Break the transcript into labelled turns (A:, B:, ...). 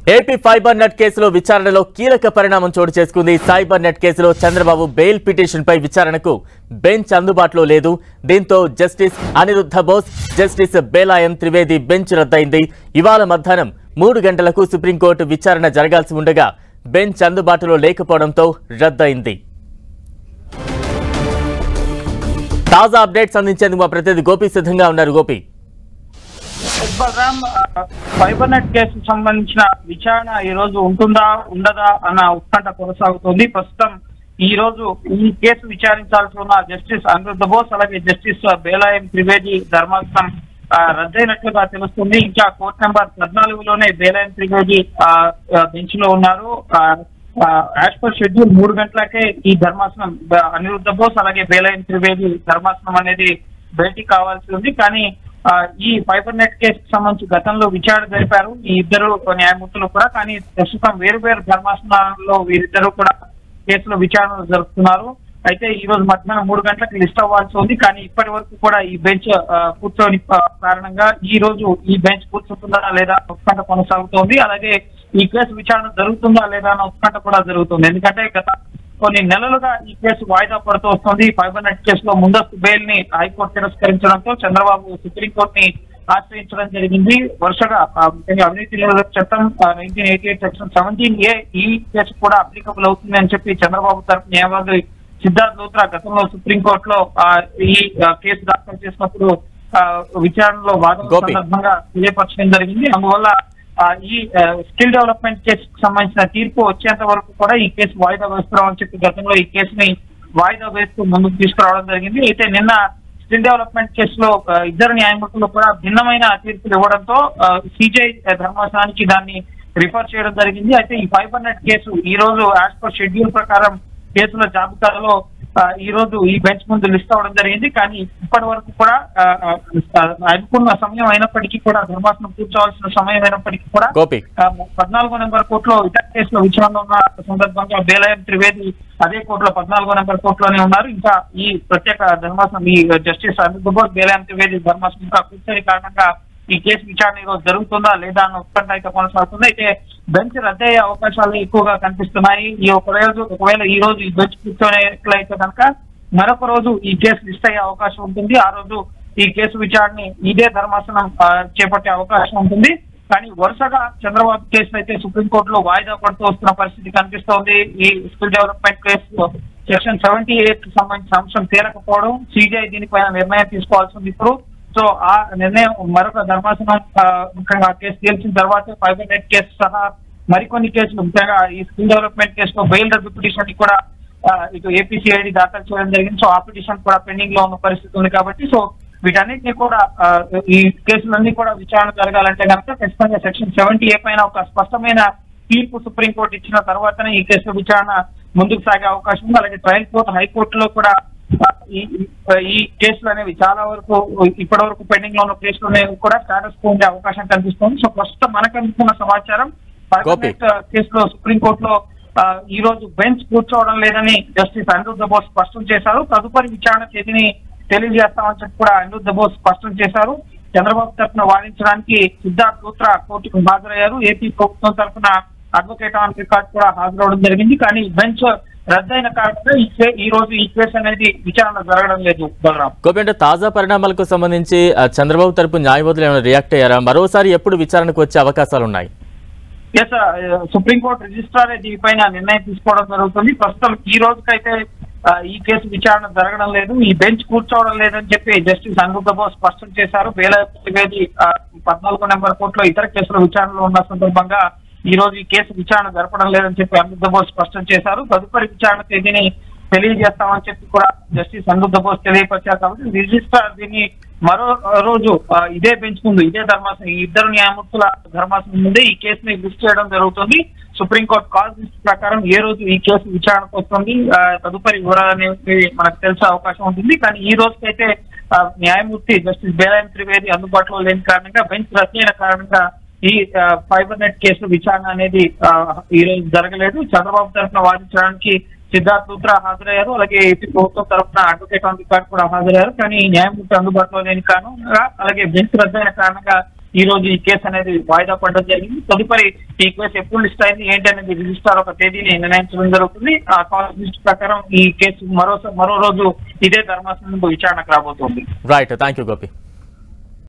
A: AP fibre net కేసులో విచారణలో కీలక పరిణామం చోటు చేసుకుంది. సైబర్ నెట్ కేసులో చంద్రబాబు బెయిల్ పిటిషన్ పై విచారణకు బెంచ్ అందుబాటులో లేదు. దీంతో justice Aniruddha Bose, justice బేలాయం Trivedi bench రద్దయింది. ఇవాళ మధ్యాహ్నం 3 గంటలకు సుప్రీంకోర్టు విచారణ జరగాల్సి ఉండగా బెంచ్ అందుబాటులో లేకపోవడంతో రద్దయింది. తాజా అప్డేట్స్ అందించేందుకు మా ప్రతినిధి గోపి సిద్ధంగా ఉన్నారు. గోపి,
B: ఫైబర్ నెట్ కేసుకు సంబంధించిన విచారణ ఈ రోజు ఉంటుందా ఉండదా అన్న ఉత్కంఠ కొనసాగుతోంది. ప్రస్తుతం ఈ రోజు ఈ కేసు విచారించాల్సి ఉన్న జస్టిస్ అనిరుద్ధ బోస్ అలాగే జస్టిస్ బేలాయం త్రివేది ధర్మాసనం రద్దయినట్లుగా తెలుస్తుంది. ఇంకా కోర్టు నెంబర్ 14లోనే బేలాయం త్రివేది బెంచ్ లో ఉన్నారు. యాజ్ పర్ షెడ్యూల్ 3 గంటలకే ఈ ధర్మాసనం అనిరుద్ధ బోస్ అలాగే బేలాయం త్రివేది ధర్మాసనం అనేది భేటీ కావాల్సి ఉంది. కానీ ఈ ఫైబర్ నెట్ కేసుకు సంబంధించి గతంలో విచారణ జరిపారు ఈ ఇద్దరు న్యాయమూర్తులు కూడా. కానీ ప్రస్తుతం వేరు ధర్మాసనాల్లో వీరిద్దరూ కూడా కేసులో విచారణ జరుపుతున్నారు. అయితే ఈ రోజు మధ్యాహ్నం 3 గంటలకు లిస్ట్ అవ్వాల్సి ఉంది. కానీ ఇప్పటి వరకు కూడా ఈ బెంచ్ కూర్చొని కారణంగా ఈ రోజు ఈ బెంచ్ కూర్చుంటుందా లేదా ఉత్కంఠ కొనసాగుతోంది. అలాగే ఈ కేసు విచారణ జరుగుతుందా లేదా అన్న ఉత్కంఠ కూడా జరుగుతుంది. ఎందుకంటే గత కొన్ని నెలలుగా ఈ కేసు వాయిదా పడుతూ వస్తుంది. ఫైబర్ నెట్ కేసులో ముందస్తు బెయిల్ ని హైకోర్టు తిరస్కరించడంతో చంద్రబాబు సుప్రీంకోర్టు ని ఆశ్రయించడం జరిగింది. వరుసగా అవినీతి నిరోధక చట్టం 1988 సెక్షన్ 17A ఈ కేసు కూడా అప్లికబుల్ అవుతుంది అని చెప్పి చంద్రబాబు తరఫు న్యాయవాది సిద్ధార్థ్ లూత్రా గతంలో సుప్రీంకోర్టులో ఈ కేసు దాఖలు చేసినప్పుడు విచారణలో వాదన సందర్భంగా తెలియపరచడం జరిగింది. అందువల్ల ఈ స్కిల్ డెవలప్మెంట్ కేసుకు సంబంధించిన తీర్పు వచ్చేంత వరకు కూడా ఈ కేసు వాయిదా వేస్తున్నామని చెప్పి గతంలో ఈ కేసుని వాయిదా వేస్తూ ముందుకు తీసుకురావడం జరిగింది. అయితే నిన్న స్కిల్ డెవలప్మెంట్ కేసులో ఇద్దరు న్యాయమూర్తులు కూడా భిన్నమైన తీర్పులు ఇవ్వడంతో సిజై ధర్మాసనానికి దాన్ని రిఫర్ చేయడం జరిగింది. అయితే ఈ ఫైబర్ నెట్ కేసు ఈ రోజు యాజ్ పర్ షెడ్యూల్ ప్రకారం కేసుల జాబితాలో ఈ రోజు ఈ బెంచ్ ముందు లిస్ట్ అవ్వడం జరిగింది. కానీ ఇప్పటి వరకు కూడా అనుకున్న సమయం అయినప్పటికీ కూడా ధర్మాసనం కూర్చోవాల్సిన సమయం అయినప్పటికీ కూడా 14వ నెంబర్ కోర్టులో ఇతర కేసులో విచారణ ఉన్న సందర్భంగా బేలాయం త్రివేది అదే కోర్టులో 14వ నెంబర్ కోర్టులోనే ఉన్నారు. ఇంకా ఈ ప్రత్యేక ధర్మాసనం ఈ జస్టిస్ అనిరుద్ధ బోస్ బేలాయం త్రివేది ధర్మాసనం ఇంకా కూర్చొని కారణంగా ఈ కేసు విచారణ ఈరోజు జరుగుతుందా లేదా అన్న ఉత్కంఠ అయితే కొనసాగుతుంది. అయితే బెంచ్ రద్దయ్యే అవకాశాలు ఎక్కువగా కనిపిస్తున్నాయి. ఒకవేళ ఈ రోజు ఈ బెంచ్ కూర్చొనేట్లయితే కనుక మరొక రోజు ఈ కేసు లిస్ట్ అయ్యే అవకాశం ఉంటుంది. ఆ రోజు ఈ కేసు విచారణ ఇదే ధర్మాసనం చేపట్టే అవకాశం ఉంటుంది. కానీ వరుసగా చంద్రబాబు కేసులు అయితే సుప్రీంకోర్టులో వాయిదా పడుతూ వస్తున్న పరిస్థితి కనిపిస్తోంది. ఈ స్కిల్ డెవలప్మెంట్ కేసు సెక్షన్ 78 సంబంధించిన అంశం తేలకపోవడం, సిబిఐ దీనిపైన నిర్ణయం తీసుకోవాల్సి ఉంది ఇప్పుడు. సో ఆ నిర్ణయం మరొక ధర్మాసనం ముఖ్యంగా కేసు తేల్చిన తర్వాత ఫైబర్ నెట్ కేసు సహా మరికొన్ని కేసులు ముఖ్యంగా ఈ స్కిల్ డెవలప్మెంట్ కేసులో బెయిల్ రద్దు పిటిషన్ కూడా ఇటు ఏపీసీఐడి దాఖలు చేయడం జరిగింది. సో ఆ పిటిషన్ కూడా పెండింగ్ లో ఉన్న పరిస్థితి ఉంది. కాబట్టి సో వీటన్నిటిని కూడా ఈ కేసులన్నీ కూడా విచారణ జరగాలంటే కనుక ఖచ్చితంగా సెక్షన్ 70A పైన ఒక స్పష్టమైన తీర్పు సుప్రీంకోర్టు ఇచ్చిన తర్వాతనే ఈ కేసు విచారణ ముందుకు సాగే అవకాశం ఉంది. అలాగే ట్రయల్ కోర్టు హైకోర్టులో కూడా ఈ కేసులు అనేవి చాలా వరకు ఇప్పటి వరకు పెండింగ్ లో ఉన్న కేసులు అనేవి కూడా స్టాటస్ కో ఉండే అవకాశం కనిపిస్తుంది. సో ప్రస్తుతం మనకు అందుకున్న సమాచారం కేసులో సుప్రీంకోర్టులో ఈ రోజు బెంచ్ కూర్చోవడం లేదని జస్టిస్ అనిరుద్ధ బోస్ స్పష్టం చేశారు. తదుపరి విచారణ తేదీని తెలియజేస్తామని చెప్పి కూడా అనిరుద్ధ బోస్ స్పష్టం చేశారు. చంద్రబాబు తరఫున వాదించడానికి సిద్ధార్థ్ లూత్రా కోర్టుకు హాజరయ్యారు. ఏపీ ప్రభుత్వం తరఫున అడ్వకేట్ ఆన్ రికార్డ్ కూడా హాజరవడం జరిగింది. కానీ బెంచ్ రద్దయిన కారణంగా ఈ రోజు ఈ కేసు అనేది విచారణ జరగడం లేదు.
A: గోపి, తాజా పరిణామాలకు సంబంధించి చంద్రబాబు తరపు న్యాయవాదులు ఏమైనా రియాక్ట్ అయ్యారా? మరోసారి ఎప్పుడు విచారణకు వచ్చే అవకాశాలు ఉన్నాయి?
B: ఎస్, సుప్రీంకోర్టు రిజిస్ట్రార్ దీనిపైన నిర్ణయం తీసుకోవడం జరుగుతుంది. ప్రస్తుతం ఈ రోజుకైతే ఈ కేసు విచారణ జరగడం లేదు, ఈ బెంచ్ కూర్చోవడం లేదని చెప్పి జస్టిస్ అనిరుద్ధ బోస్ స్పష్టం చేశారు. బేలాయం త్రివేది 14వ నెంబర్ కోర్టులో ఇతర కేసుల విచారణలో ఉన్న సందర్భంగా ఈ రోజు ఈ కేసు విచారణ జరపడం లేదని చెప్పి అనిరుద్ధ బోస్ స్పష్టం చేశారు. తదుపరి విచారణ తేదీని తెలియజేస్తామని చెప్పి కూడా జస్టిస్ అనిరుద్ధ బోస్ తెలియపరిచారు. కాబట్టి రిజిస్ట్రార్ దీన్ని మరో రోజు ఇదే బెంచ్ ముందు ఇదే ధర్మాసనం ఈ ఇద్దరు న్యాయమూర్తుల ధర్మాసనం ముందే ఈ కేసుని లిస్ట్ చేయడం జరుగుతుంది. సుప్రీంకోర్టు కాల్ లిస్ట్ ప్రకారం ఏ రోజు ఈ కేసు విచారణకు వస్తుంది, తదుపరి వివరాలు అనేవి మనకు తెలిసే అవకాశం ఉంటుంది. కానీ ఈ రోజుకైతే న్యాయమూర్తి జస్టిస్ బేలాయం త్రివేది అందుబాటులో లేని కారణంగా బెంచ్ రద్దయిన కారణంగా ఈ ఫైబర్ నెట్ కేసు విచారణ అనేది ఈ రోజు జరగలేదు. చంద్రబాబు తరఫున వాదించడానికి సిద్ధార్థ్ లూత్రా హాజరయ్యారు. అలాగే ఏపీ ప్రభుత్వం తరఫున అడ్వకేట్ ఆన్ రికార్డ్ కూడా హాజరయ్యారు. కానీ న్యాయమూర్తి అందుబాటులో లేని కారణంగా అలాగే బెంచ్ రద్దయిన కారణంగా ఈ రోజు ఈ కేసు అనేది వాయిదా పడడం జరిగింది. తదుపరి ఈ కేసు ఎప్పుడు లిస్ట్ అయింది ఏంటి అనేది రిజిస్ట్రార్ ఒక తేదీని నిర్ణయించడం జరుగుతుంది. ఆ లిస్ట్ ప్రకారం ఈ కేసు మరో రోజు ఇదే ధర్మాసనం ముందు విచారణకు రాబోతోంది.
A: Right, thank you Gopi.